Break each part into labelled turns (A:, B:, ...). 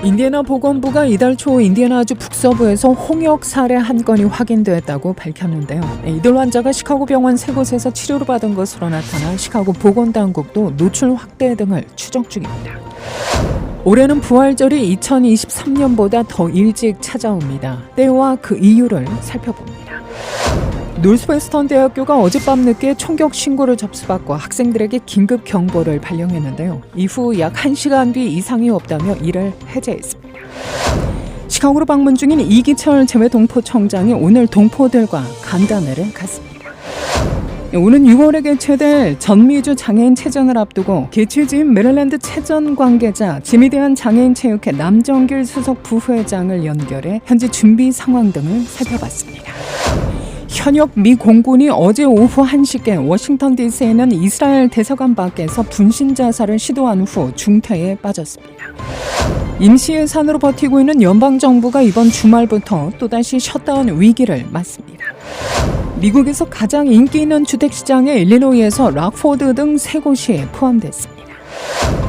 A: 인디애나 보건부가 이달 초 인디애나주 북서부에서 홍역 사례 한 건이 확인됐다고 밝혔는데요. 이들 환자가 시카고 병원 세 곳에서 치료를 받은 것으로 나타나 시카고 보건당국도 노출 확대 등을 추적 중입니다. 올해는 부활절이 2023년보다 더 일찍 찾아옵니다. 때와 그 이유를 살펴봅니다. 노스웨스턴 대학교가 어젯밤 늦게 총격 신고를 접수받고 학생들에게 긴급 경보를 발령했는데요. 이후 약 1시간 뒤 이상이 없다며 이를 해제했습니다. 시카고로 방문 중인 이기철 재외동포청장이 오늘 동포들과 간담회를 갖습니다. 오는 6월에 개최될 전미주 장애인체전을 앞두고 개최지인 메릴랜드 체전 관계자 지미대한 장애인체육회 남정길 수석 부회장을 연결해 현재 준비 상황 등을 살펴봤습니다. 현역 미 공군이 어제 오후 1시께 워싱턴 DC에 있는 이스라엘 대사관 밖에서 분신 자살을 시도한 후 중태에 빠졌습니다. 임시 예산으로 버티고 있는 연방정부가 이번 주말부터 또다시 셧다운 위기를 맞습니다. 미국에서 가장 인기 있는 주택시장에 일리노이에서 락포드 등 3곳이 포함됐습니다.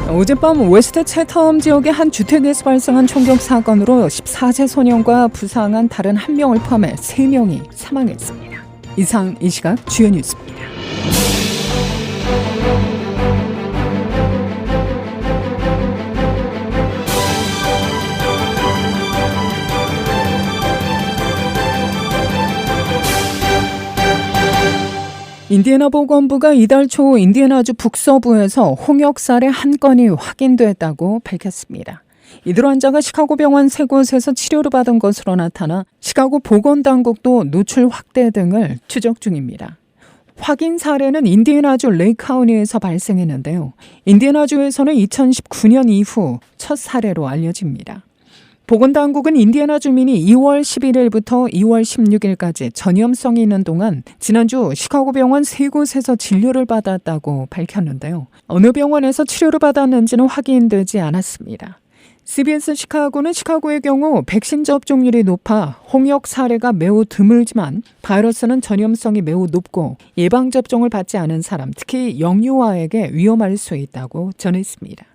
A: 어젯밤 웨스트 채텀 지역의 한 주택에서 발생한 총격 사건으로 14세 소년과 부상한 다른 1명을 포함해 3명이 사망했습니다. 이상 이 시각 주요 뉴스입니다. 인디애나 보건부가 이달 초 인디애나주 북서부에서 홍역 사례 한 건이 확인됐다고 밝혔습니다. 이들 환자가 시카고 병원 3곳에서 치료를 받은 것으로 나타나 시카고 보건당국도 노출 확대 등을 추적 중입니다. 확인 사례는 인디애나주 레이카운티에서 발생했는데요. 인디애나주에서는 2019년 이후 첫 사례로 알려집니다. 보건당국은 인디애나 주민이 2월 11일부터 2월 16일까지 전염성이 있는 동안 지난주 시카고 병원 3곳에서 진료를 받았다고 밝혔는데요. 어느 병원에서 치료를 받았는지는 확인되지 않았습니다. CBS 시카고는 시카고의 경우 백신 접종률이 높아 홍역 사례가 매우 드물지만 바이러스는 전염성이 매우 높고 예방접종을 받지 않은 사람, 특히 영유아에게 위험할 수 있다고 전했습니다.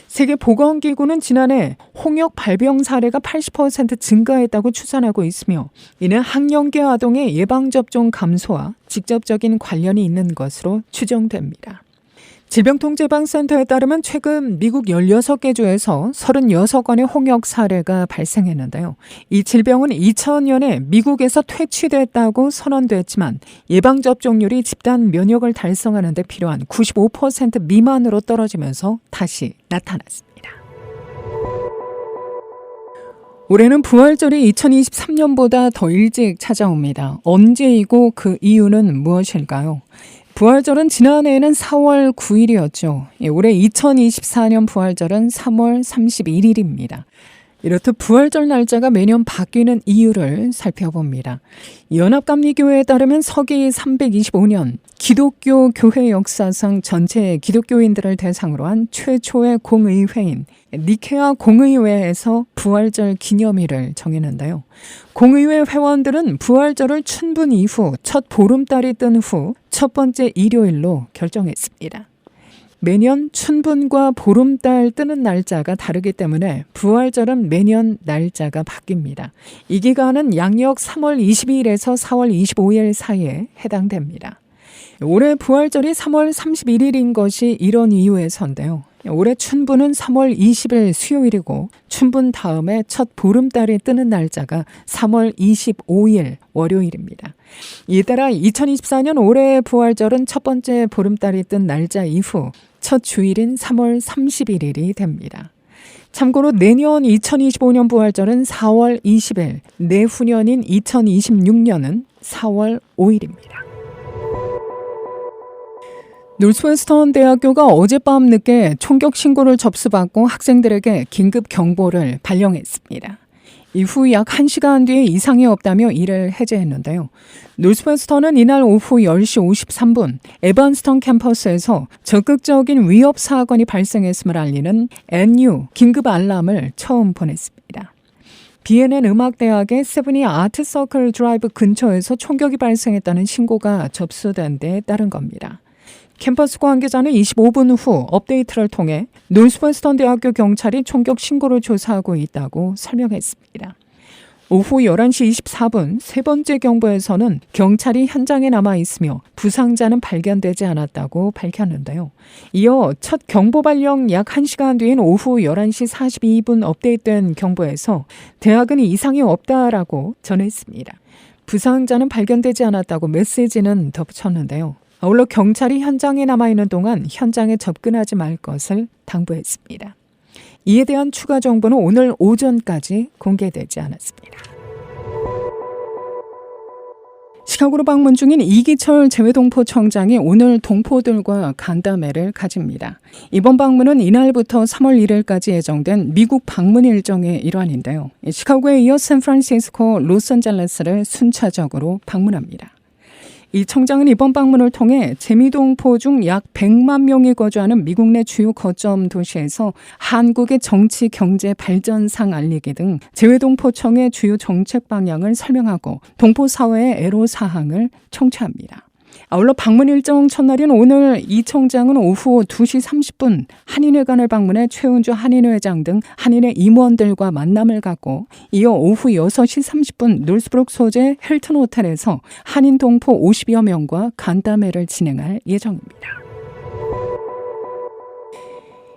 A: 세계보건기구는 지난해 홍역 발병 사례가 80% 증가했다고 추산하고 있으며 이는 학령기 아동의 예방접종 감소와 직접적인 관련이 있는 것으로 추정됩니다. 질병통제예방센터에 따르면 최근 미국 16개 주에서 36건의 홍역 사례가 발생했는데요. 이 질병은 2000년에 미국에서 퇴치됐다고 선언됐지만 예방접종률이 집단 면역을 달성하는 데 필요한 95% 미만으로 떨어지면서 다시 나타났습니다. 올해는 부활절이 2023년보다 더 일찍 찾아옵니다. 언제이고 그 이유는 무엇일까요? 부활절은 지난해에는 4월 9일이었죠. 올해 2024년 부활절은 3월 31일입니다. 이렇듯 부활절 날짜가 매년 바뀌는 이유를 살펴봅니다. 연합감리교회에 따르면 서기 325년 기독교 교회 역사상 전체 기독교인들을 대상으로 한 최초의 공의회인 니케아 공의회에서 부활절 기념일을 정했는데요. 공의회 회원들은 부활절을 춘분 이후 첫 보름달이 뜬 후 첫 번째 일요일로 결정했습니다. 매년 춘분과 보름달 뜨는 날짜가 다르기 때문에 부활절은 매년 날짜가 바뀝니다. 이 기간은 양력 3월 22일에서 4월 25일 사이에 해당됩니다. 올해 부활절이 3월 31일인 것이 이런 이유에서인데요. 올해 춘분은 3월 20일 수요일이고 춘분 다음에 첫 보름달이 뜨는 날짜가 3월 25일 월요일입니다. 이에 따라 2024년 올해의 부활절은 첫 번째 보름달이 뜬 날짜 이후 첫 주일인 3월 31일이 됩니다. 참고로 내년 2025년 부활절은 4월 20일, 내후년인 2026년은 4월 5일입니다. 노스웨스턴 대학교가 어젯밤 늦게 총격 신고를 접수받고 학생들에게 긴급 경보를 발령했습니다. 이후 약 1시간 뒤에 이상이 없다며 이를 해제했는데요. 노스웨스턴은 이날 오후 10시 53분 에반스턴 캠퍼스에서 적극적인 위협 사건이 발생했음을 알리는 NU 긴급 알람을 처음 보냈습니다. BNN 음악대학의 세븐이 아트서클 드라이브 근처에서 총격이 발생했다는 신고가 접수된 데에 따른 겁니다. 캠퍼스 관계자는 25분 후 업데이트를 통해 노스웨스턴 대학교 경찰이 총격 신고를 조사하고 있다고 설명했습니다. 오후 11시 24분 세 번째 경보에서는 경찰이 현장에 남아 있으며 부상자는 발견되지 않았다고 밝혔는데요. 이어 첫 경보 발령 약 1시간 뒤인 오후 11시 42분 업데이트된 경보에서 대학은 이상이 없다라고 전했습니다. 부상자는 발견되지 않았다고 메시지는 덧붙였는데요. 아울러 경찰이 현장에 남아있는 동안 현장에 접근하지 말 것을 당부했습니다. 이에 대한 추가 정보는 오늘 오전까지 공개되지 않았습니다. 시카고로 방문 중인 이기철 재외동포청장이 오늘 동포들과 간담회를 가집니다. 이번 방문은 이날부터 3월 1일까지 예정된 미국 방문 일정의 일환인데요. 시카고에 이어 샌프란시스코, 로스앤젤레스를 순차적으로 방문합니다. 이 청장은 이번 방문을 통해 재미동포 중 약 100만 명이 거주하는 미국 내 주요 거점 도시에서 한국의 정치, 경제 발전상 알리기 등 재외동포청의 주요 정책 방향을 설명하고 동포 사회의 애로사항을 청취합니다. 아울러 방문 일정 첫날인 오늘 이 청장은 오후 2시 30분 한인회관을 방문해 최은주 한인회장 등 한인회 임원들과 만남을 갖고 이어 오후 6시 30분 놀스브룩 소재 힐튼 호텔에서 한인 동포 50여 명과 간담회를 진행할 예정입니다.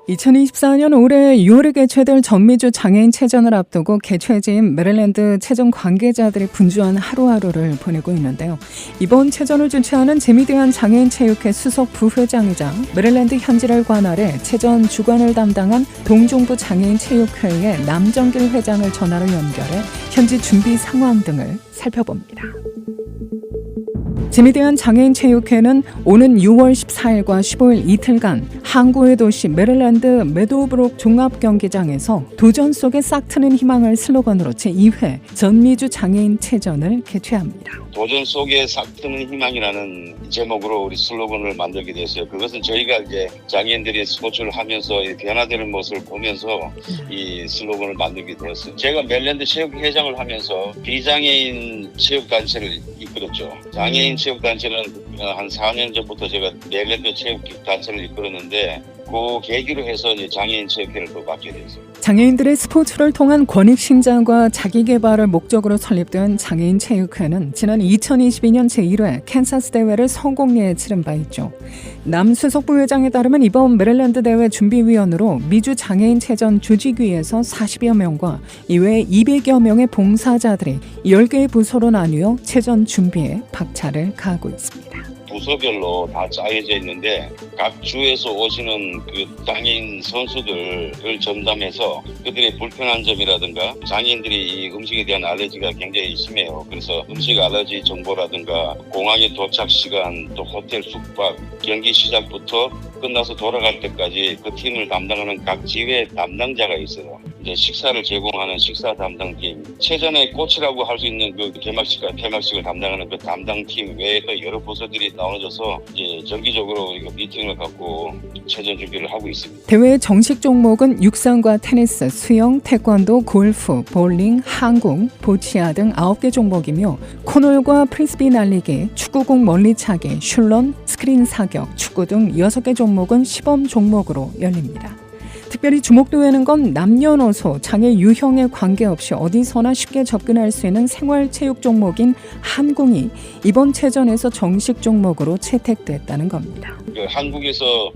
A: 2024년 올해 6월에 개최될 전미주 장애인 체전을 앞두고 개최지인 메릴랜드 체전 관계자들이 분주한 하루하루를 보내고 있는데요. 이번 체전을 주최하는 재미대한 장애인 체육회 수석 부회장이자 메릴랜드 현지를 관할해 체전 주관을 담당한 동종부 장애인 체육회의 남정길 회장을 전화로 연결해 현지 준비 상황 등을 살펴봅니다. 재미대한 장애인 체육회는 오는 6월 14일과 15일 이틀간 항구의 도시 메릴랜드 메도브룩 종합경기장에서 도전 속에 싹 트는 희망을 슬로건으로 제2회 전미주 장애인 체전을 개최합니다.
B: 도전 속에 싹 트는 희망이라는 제목으로 우리 슬로건을 만들게 됐어요. 그것은 저희가 이제 장애인들이 스포츠를 하면서 변화되는 모습을 보면서 이 슬로건을 만들게 되었어요. 제가 메릴랜드 체육회장을 하면서 비장애인 체육단체를 이끌었죠. 장애인 체육단체는 한 4년 전부터 제가 메릴랜드 체육단체를 이끌었는데 그 계기로 해서 이제 장애인 체육회를 또 맡게 됐어요.
A: 장애인들의 스포츠를 통한 권익 신장과 자기 개발을 목적으로 설립된 장애인 체육회는 지난 2022년 제1회 캔사스 대회를 성공리에 치른 바 있죠. 남 수석 부회장에 따르면 이번 메릴랜드 대회 준비위원으로 미주 장애인 체전 조직위에서 40여 명과 이외에 200여 명의 봉사자들이 10개의 부서로 나뉘어 체전 준비에 박차를 가하고 있습니다.
B: 부서별로 다 짜여져 있는데 각 주에서 오시는 그 장애인 선수들을 전담해서 그들의 불편한 점이라든가 장애인들이 이 음식에 대한 알레르기가 굉장히 심해요. 그래서 음식 알레르기 정보라든가 공항의 도착 시간, 또 호텔 숙박, 경기 시작부터 끝나서 돌아갈 때까지 그 팀을 담당하는 각 지회 담당자가 있어요. 이제 식사를 제공하는 식사 담당팀, 체전의 꽃이라고 할 수 있는 그 개막식을 담당하는 그 담당팀 외에 또 여러 부서들이 나눠져서 이제 정기적으로 미팅을 갖고 체전 준비를 하고 있습니다.
A: 대회의 정식 종목은 육상과 테니스, 수영, 태권도, 골프, 볼링, 항공, 보치아 등 9개 종목이며 코놀과 프리스비 날리기, 축구공 멀리차기, 슐런, 스크린 사격, 축구 등 6개 종목은 시범 종목으로 열립니다. 특별히 주목되는 건 남녀노소, 장애 유형에 관계없이 어디서나 쉽게 접근할 수 있는 생활체육 종목인 한궁이 이번 체전에서 정식 종목으로 채택됐다는 겁니다.
B: 한국에서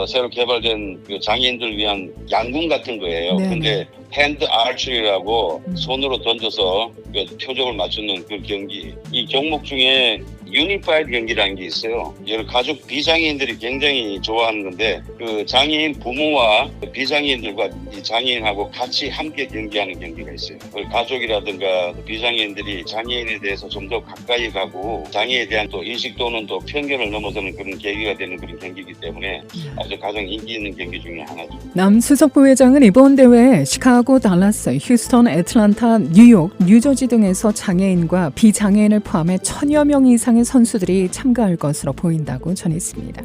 B: 새로 개발된 그 장애인들 위한 양궁 같은 거예요. 근데 핸드 아처리라고 손으로 던져서 그 표적을 맞추는 그 경기. 이 종목 중에 유니파이드 경기라는 게 있어요. 여러 가족 비장애인들이 굉장히 좋아하는 건데 그 장애인 부모와 비장애인들과 이 장애인하고 같이 함께 경기하는 경기가 있어요. 그 가족이라든가 비장애인들이 장애인에 대해서 좀 더 가까이 가고 장애에 대한 또 인식 또는 또 편견을 넘어서는 그런 계기가 되는 그런 경기이기 때문에 아주 가장 인기 있는 경기 중에 하나죠.
A: 남 수석 부회장은 이번 대회에 시카고, 달라스, 휴스턴, 애틀란타, 뉴욕, 뉴저지 등에서 장애인과 비장애인을 포함해 1000여 명 이상의 선수들이 참가할 것으로 보인다고 전했습니다.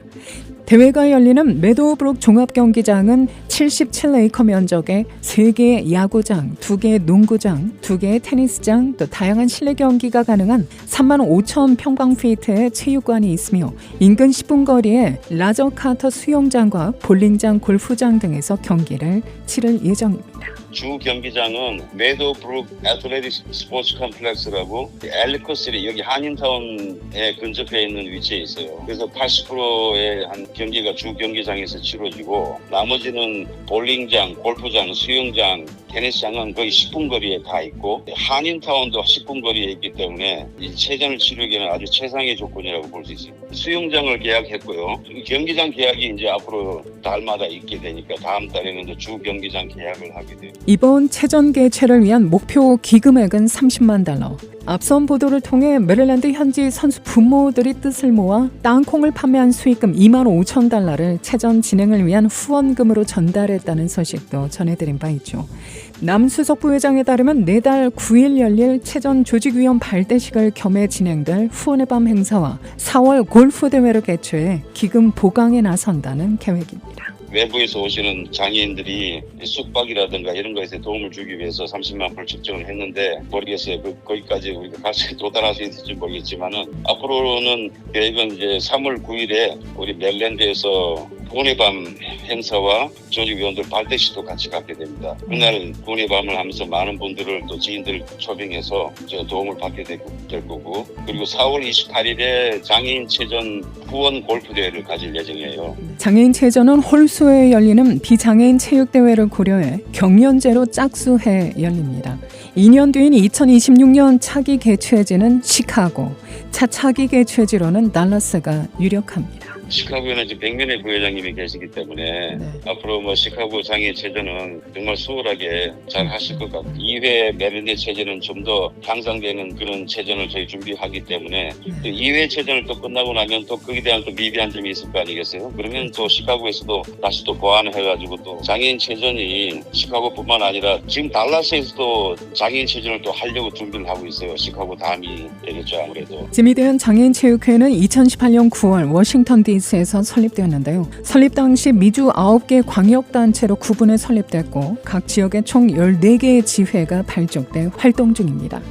A: 대회가 열리는 메도우브룩 종합경기장은 77에이커 면적에 3개의 야구장, 2개의 농구장, 2개의 테니스장, 또 다양한 실내 경기가 가능한 3만 5천 평방피트의 체육관이 있으며 인근 10분 거리에 라저 카터 수영장과 볼링장, 골프장 등에서 경기를 치를 예정입니다.
B: 주 경기장은 메도브룩 애틀레틱 스포츠 컴플렉스라고 엘리커시리 여기 한인타운에 근접해 있는 위치에 있어요. 그래서 80%의 한 경기가 주 경기장에서 치러지고 나머지는 볼링장, 골프장, 수영장, 테니스장은 거의 10분 거리에 다 있고 한인타운도 10분 거리에 있기 때문에 이 체전을 치르기에는 아주 최상의 조건이라고 볼 수 있습니다. 수영장을 계약했고요. 경기장 계약이 이제 앞으로 달마다 있게 되니까 다음 달에는 이제 주 경기장 계약을 하게 돼요.
A: 이번 체전 개최를 위한 목표 기금액은 $300만. 앞선 보도를 통해 메릴랜드 현지 선수 부모들이 뜻을 모아 땅콩을 판매한 수익금 $25,000를 체전 진행을 위한 후원금으로 전달했다는 소식도 전해드린 바 있죠. 남수석 부회장에 따르면 내달 9일 열릴 체전 조직위원 발대식을 겸해 진행될 후원의 밤 행사와 4월 골프 대회를 개최해 기금 보강에 나선다는 계획입니다.
B: 외부에서 오시는 장애인들이 숙박이라든가 이런 것에 도움을 주기 위해서 30만 불 측정을 했는데 모르겠어요. 거기까지 우리가 도달할 수 있을지 모르겠지만은 앞으로는 계획은 이제 3월 9일에 우리 메릴랜드에서 구원의 밤 행사와 조직위원들 발대식도 같이 갖게 됩니다. 그날 구원의 밤을 하면서 많은 분들을 또 지인들 초빙해서 도움을 받게 될 거고 그리고 4월 28일에 장애인 체전 후원 골프 대회를 가질 예정이에요.
A: 장애인 체전은 홀수에 열리는 비장애인 체육대회를 고려해 경연제로 짝수해 열립니다. 2년 뒤인 2026년 차기 개최지는 시카고, 차기 개최지로는 달라스가 유력합니다.
B: 시카고에는 지금 백면의 부회장님이 계시기 때문에 앞으로 뭐 시카고 장애인 체전은 정말 수월하게 잘 하실 것 같고 2회 메릴랜드 체전은 좀 더 향상되는 그런 체전을 저희 준비하기 때문에 또 2회 체전을 또 끝나고 나면 또 거기에 대한 또 미비한 점이 있을 거 아니겠어요? 그러면 또 시카고에서도 다시 또 보완을 해가지고 또 장애인 체전이 시카고뿐만 아니라 지금 달라스에서도 장애인 체전을 또 하려고 준비를 하고 있어요. 시카고 다음이 되겠죠 아무래도.
A: 재미대한 장애인 체육회는 2018년 9월 워싱턴 DC에서 설립되었는데요. 설립 당시 미주 9개 광역단체로 구분해 설립됐고 각 지역에 총 14개의 지회가 발족돼 활동 중입니다.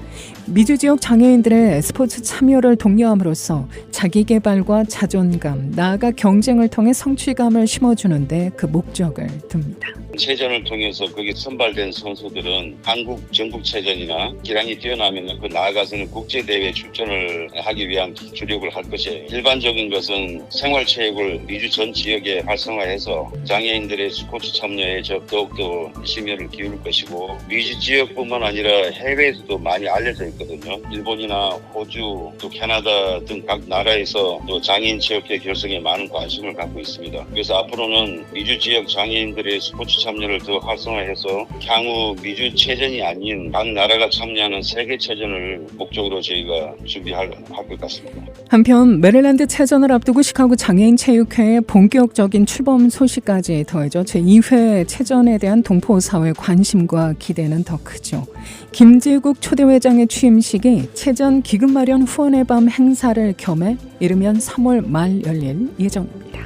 A: 미주 지역 장애인들의 스포츠 참여를 독려함으로써 자기개발과 자존감, 나아가 경쟁을 통해 성취감을 심어주는 데 그 목적을 둡니다.
B: 체전을 통해서 거기 선발된 선수들은 한국 전국체전이나 기량이 뛰어나면 그 나아가서는 국제대회에 출전을 하기 위한 주력을 할 것이에요. 일반적인 것은 생활체육을 미주 전 지역에 활성화해서 장애인들의 스포츠 참여에 더욱더 심혈을 기울일 것이고 미주 지역뿐만 아니라 해외에서도 많이 알려져 있거든요. 일본이나 호주, 또 캐나다 등 각 나라에서 또 장애인 체육회 결성에 많은 관심을 갖고 있습니다. 그래서 앞으로는 미주 지역 장애인들의 스포츠 참여를 더 활성화해서 향후 미주 체전이 아닌 각 나라가 참여하는 세계 체전을 목적으로 저희가 준비할 것 같습니다.
A: 한편 메릴랜드 체전을 앞두고 시카고 장애인 체육회의 본격적인 출범 소식까지 더해져 제2회 체전에 대한 동포사회 관심과 기대는 더 크죠. 김재국 초대회장의 취임식이 체전 기금 마련 후원의 밤 행사를 겸해 이르면 3월 말 열릴 예정입니다.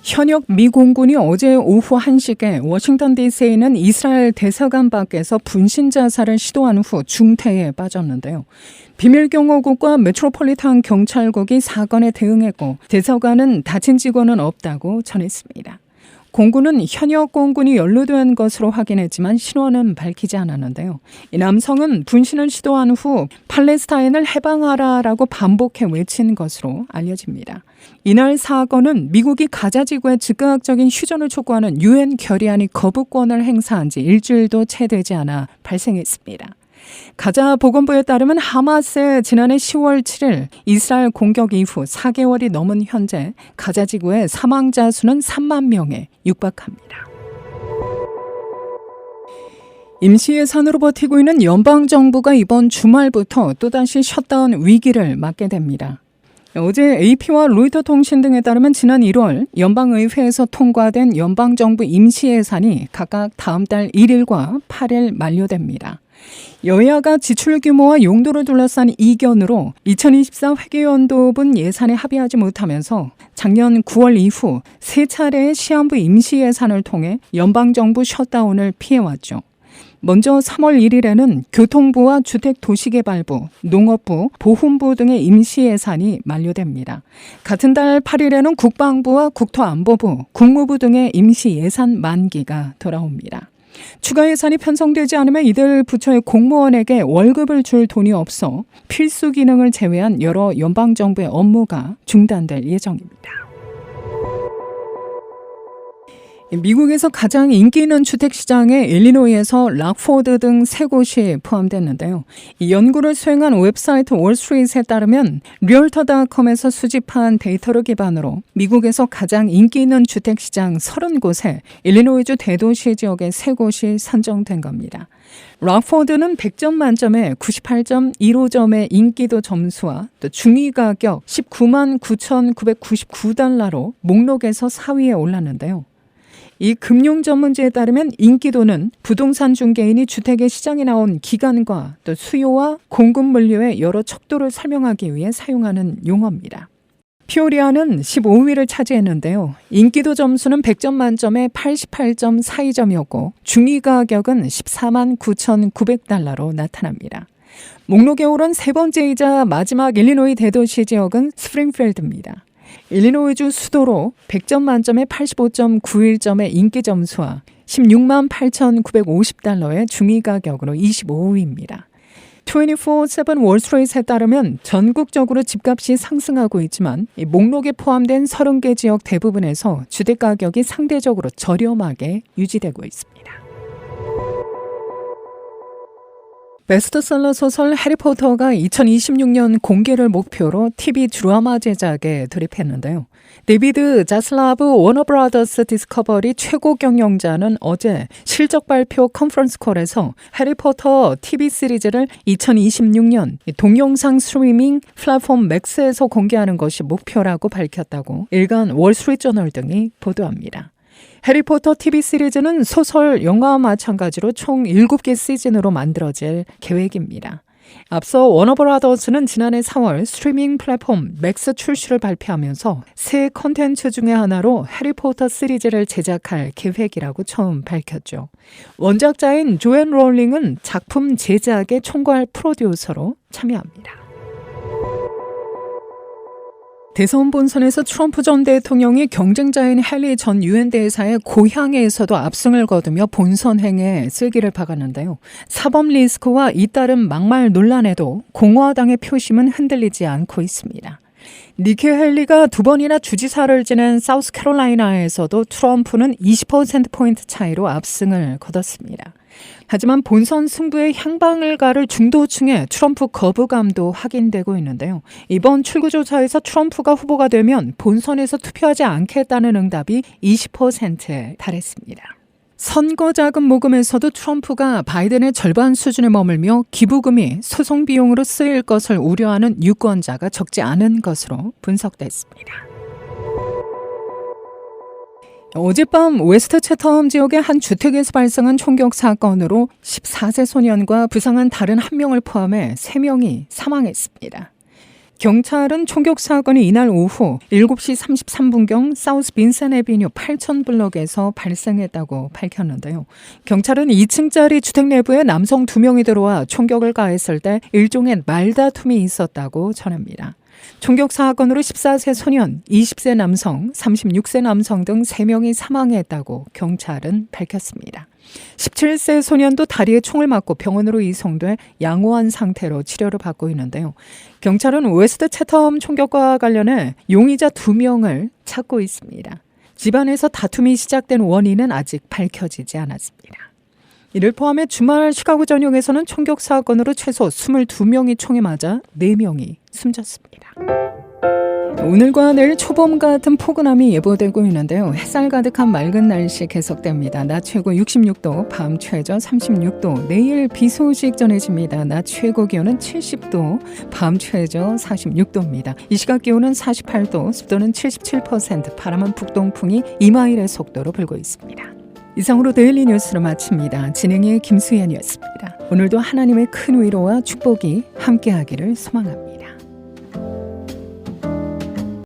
A: 현역 미 공군이 어제 오후 1시께 워싱턴 DC에 있는 이스라엘 대사관 밖에서 분신 자살을 시도한 후 중태에 빠졌는데요. 비밀경호국과 메트로폴리탄 경찰국이 사건에 대응했고 대사관은 다친 직원은 없다고 전했습니다. 공군은 현역 공군이 연루된 것으로 확인했지만 신원은 밝히지 않았는데요. 이 남성은 분신을 시도한 후 팔레스타인을 해방하라라고 반복해 외친 것으로 알려집니다. 이날 사건은 미국이 가자 지구의 즉각적인 휴전을 촉구하는 유엔 결의안이 거부권을 행사한 지 일주일도 채 되지 않아 발생했습니다. 가자 보건부에 따르면 하마스의 지난해 10월 7일 이스라엘 공격 이후 4개월이 넘은 현재 가자 지구의 사망자 수는 3만 명에 육박합니다. 임시 예산으로 버티고 있는 연방정부가 이번 주말부터 또다시 셧다운 위기를 맞게 됩니다. 어제 AP와 로이터 통신 등에 따르면 지난 1월 연방의회에서 통과된 연방정부 임시예산이 각각 다음 달 1일과 8일 만료됩니다. 여야가 지출 규모와 용도를 둘러싼 이견으로 2024 회계연도분 예산에 합의하지 못하면서 작년 9월 이후 세 차례의 시한부 임시예산을 통해 연방정부 셧다운을 피해왔죠. 먼저 3월 1일에는 교통부와 주택도시개발부, 농업부, 보훈부 등의 임시예산이 만료됩니다. 같은 달 8일에는 국방부와 국토안보부, 국무부 등의 임시예산 만기가 돌아옵니다. 추가 예산이 편성되지 않으면 이들 부처의 공무원에게 월급을 줄 돈이 없어 필수 기능을 제외한 여러 연방정부의 업무가 중단될 예정입니다. 미국에서 가장 인기 있는 주택시장에 일리노이에서 락포드 등 세 곳이 포함됐는데요. 이 연구를 수행한 웹사이트 월스트리트에 따르면 리얼터.com에서 수집한 데이터를 기반으로 미국에서 가장 인기 있는 주택시장 30곳에 일리노이주 대도시 지역의 세 곳이 선정된 겁니다. 락포드는 100점 만점에 98.15점의 인기도 점수와 또 중위 가격 19만 9,999달러로 목록에서 4위에 올랐는데요. 이 금융 전문지에 따르면 인기도는 부동산 중개인이 주택의 시장에 나온 기간과 또 수요와 공급 물류의 여러 척도를 설명하기 위해 사용하는 용어입니다. 피오리아는 15위를 차지했는데요. 인기도 점수는 100점 만점에 88.42점이었고 중위 가격은 14만 9,900달러로 나타납니다. 목록에 오른 세 번째이자 마지막 일리노이 대도시 지역은 스프링필드입니다. 일리노이주 수도로 100점 만점에 85.91점의 인기 점수와 16만 8,950달러의 중위 가격으로 25위입니다. 24/7 월스트리트에 따르면 전국적으로 집값이 상승하고 있지만 이 목록에 포함된 30개 지역 대부분에서 주택가격이 상대적으로 저렴하게 유지되고 있습니다. 베스트셀러 소설 해리포터가 2026년 공개를 목표로 TV 드라마 제작에 돌입했는데요. 데이비드 자슬라브 워너브라더스 디스커버리 최고 경영자는 어제 실적 발표 컨퍼런스콜에서 해리포터 TV 시리즈를 2026년 동영상 스트리밍 플랫폼 맥스에서 공개하는 것이 목표라고 밝혔다고 일간 월스트리트저널 등이 보도합니다. 해리포터 TV 시리즈는 소설, 영화와 마찬가지로 총 7개 시즌으로 만들어질 계획입니다. 앞서 워너브라더스는 지난해 4월 스트리밍 플랫폼 맥스 출시를 발표하면서 새 콘텐츠 중의 하나로 해리포터 시리즈를 제작할 계획이라고 처음 밝혔죠. 원작자인 조앤 롤링은 작품 제작의 총괄 프로듀서로 참여합니다. 대선 본선에서 트럼프 전 대통령이 경쟁자인 헨리 전 유엔 대사의 고향에서도 압승을 거두며 본선행에 쓸기를 박았는데요. 사법 리스크와 잇따른 막말 논란에도 공화당의 표심은 흔들리지 않고 있습니다. 니키 헬리가 두 번이나 주지사를 지낸 사우스캐롤라이나에서도 트럼프는 20%포인트 차이로 압승을 거뒀습니다. 하지만 본선 승부의 향방을 가를 중도층의 트럼프 거부감도 확인되고 있는데요. 이번 출구조사에서 트럼프가 후보가 되면 본선에서 투표하지 않겠다는 응답이 20%에 달했습니다. 선거 자금 모금에서도 트럼프가 바이든의 절반 수준에 머물며 기부금이 소송 비용으로 쓰일 것을 우려하는 유권자가 적지 않은 것으로 분석됐습니다. 어젯밤 웨스트 채텀 지역의 한 주택에서 발생한 총격 사건으로 14세 소년과 부상한 다른 한 명을 포함해 3명이 사망했습니다. 경찰은 총격 사건이 이날 오후 7시 33분경 사우스 빈센 애비뉴 8000블럭에서 발생했다고 밝혔는데요. 경찰은 2층짜리 주택 내부에 남성 2명이 들어와 총격을 가했을 때 일종의 말다툼이 있었다고 전합니다. 총격 사건으로 14세 소년, 20세 남성, 36세 남성 등 3명이 사망했다고 경찰은 밝혔습니다. 17세 소년도 다리에 총을 맞고 병원으로 이송돼 양호한 상태로 치료를 받고 있는데요. 경찰은 웨스트 채텀 총격과 관련해 용의자 2명을 찾고 있습니다. 집안에서 다툼이 시작된 원인은 아직 밝혀지지 않았습니다. 이를 포함해 주말 시카고 전역에서는 총격 사건으로 최소 22명이 총에 맞아 4명이 숨졌습니다. 오늘과 내일 초봄 같은 포근함이 예보되고 있는데요. 햇살 가득한 맑은 날씨 계속됩니다. 낮 최고 66도, 밤 최저 36도. 내일 비 소식 전해집니다. 낮 최고 기온은 70도, 밤 최저 46도입니다. 이 시각 기온은 48도, 습도는 77%, 바람은 북동풍이 2마일의 속도로 불고 있습니다. 이상으로 데일리 뉴스를 마칩니다. 진행의 김수연이었습니다. 오늘도 하나님의 큰 위로와 축복이 함께하기를 소망합니다.